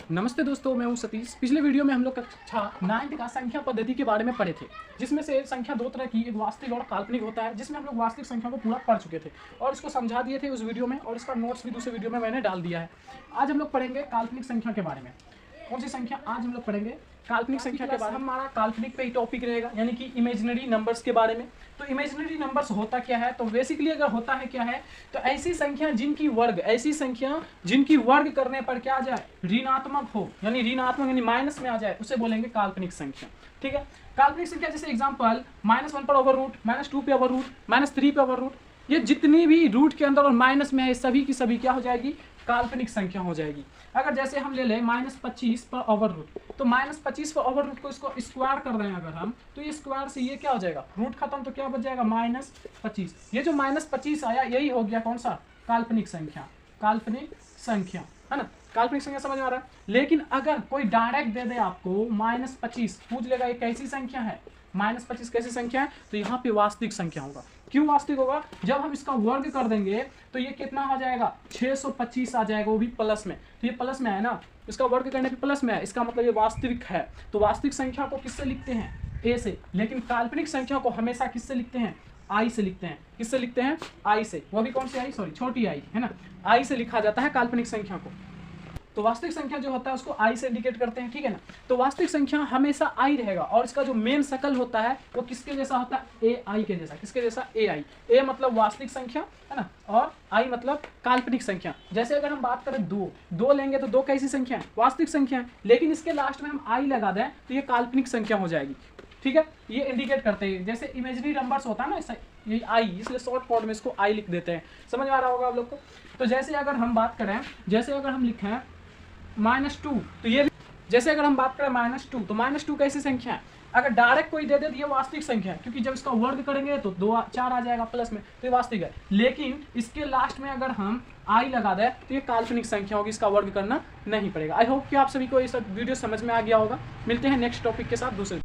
नमस्ते दोस्तों, मैं हूं सतीश। पिछले वीडियो में हम लोग कक्षा 9th का संख्या पद्धति के बारे में पढ़े थे, जिसमें से संख्या दो तरह की, एक वास्तविक और काल्पनिक होता है, जिसमें हम लोग वास्तविक संख्या को पूरा पढ़ चुके थे और इसको समझा दिए थे उस वीडियो में, और इसका नोट्स भी दूसरे वीडियो में मैंने डाल दिया है। आज हम लोग पढ़ेंगे काल्पनिक संख्या के बारे में। कौन सी संख्या? आज हम लोग पढ़ेंगे काल्पनिक संख्या के बारे में। हमारा काल्पनिक पे ही टॉपिक रहेगा, यानी कि इमेजिनरी नंबर्स के बारे में। तो इमेजिनरी नंबर्स होता क्या है? तो बेसिकली अगर होता है क्या है, तो ऐसी संख्या जिनकी वर्ग करने पर क्या आ जाए, ऋणात्मक हो, यानी ऋणात्मक यानी माइनस में आ जाए, उसे बोलेंगे काल्पनिक संख्या। ठीक है, काल्पनिक संख्या जैसे एग्जांपल -1 पर ओवर रूट, -2 पे ओवर रूट, -3 पे ओवर रूट, ये जितनी भी रूट के अंदर और माइनस में है, सभी की सभी क्या हो जाएगी, काल्पनिक संख्या हो जाएगी। अगर जैसे हम ले लें -25 पर ओवर रूट, तो -25 पर ओवर रूट को इसको स्क्वायर कर दें अगर हम, तो ये स्क्वायर से ये क्या हो जाएगा, रूट खत्म, तो क्या बच जाएगा, -25। ये जो -25 आया, यही हो गया कौन सा, काल्पनिक संख्या। काल्पनिक संख्या है ना, काल्पनिक संख्या समझ में आ रहा है। लेकिन अगर कोई डायरेक्ट दे दे आपको -25, पूछ लेगा ये कैसी संख्या है, -25 कैसी संख्या है, तो यहाँ पे वास्तविक संख्या होगा। क्यों वास्तविक होगा? जब हम इसका वर्ग कर देंगे तो ये कितना हो जाएगा, 625 आ जाएगा, वो भी प्लस में। तो ये प्लस में है ना, इसका वर्ग करने पे प्लस में है, इसका मतलब ये वास्तविक है। तो वास्तविक संख्या को किससे लिखते हैं, ए से। लेकिन काल्पनिक संख्या को हमेशा किससे लिखते हैं, आई से लिखते हैं। किससे लिखते हैं, आई से। वो भी कौन सी आई, सॉरी छोटी आई है ना, आई से लिखा जाता है काल्पनिक संख्या को। तो वास्तविक संख्या जो होता है उसको आई से इंडिकेट करते हैं, ठीक है ना। तो वास्तविक संख्या हमेशा आई रहेगा, और इसका जो मेन शकल होता है वो किसके जैसा होता है, ए आई के जैसा। किसके जैसा, ए आई। ए मतलब वास्तविक संख्या है ना, और आई मतलब काल्पनिक संख्या। जैसे अगर हम बात करें दो लेंगे तो दो कैसी संख्या है, वास्तविक संख्या है, लेकिन इसके लास्ट में हम आई लगा दें तो ये काल्पनिक संख्या हो जाएगी। ठीक है, ये इंडिकेट करते हैं। जैसे इमेजिनरी नंबर्स होता है ना, ये आई, इसलिए शॉर्ट फॉर्म में इसको आई लिख देते हैं। समझ में आ रहा होगा आप लोग को। तो जैसे अगर हम बात करें, जैसे अगर हम लिखें -2, तो ये जैसे अगर हम बात करें -2, तो -2 कैसी संख्या है? अगर डायरेक्ट कोई दे दे तो ये वास्तविक संख्या है, क्योंकि जब इसका वर्ग करेंगे तो 4 आ जाएगा प्लस में, तो ये वास्तविक है। लेकिन इसके लास्ट में अगर हम आई लगा दें तो ये काल्पनिक संख्या होगी, इसका वर्ग करना नहीं पड़ेगा। आई होप कि आप सभी को ये सब वीडियो समझ में आ गया होगा। मिलते हैं नेक्स्ट टॉपिक के साथ दूसरे।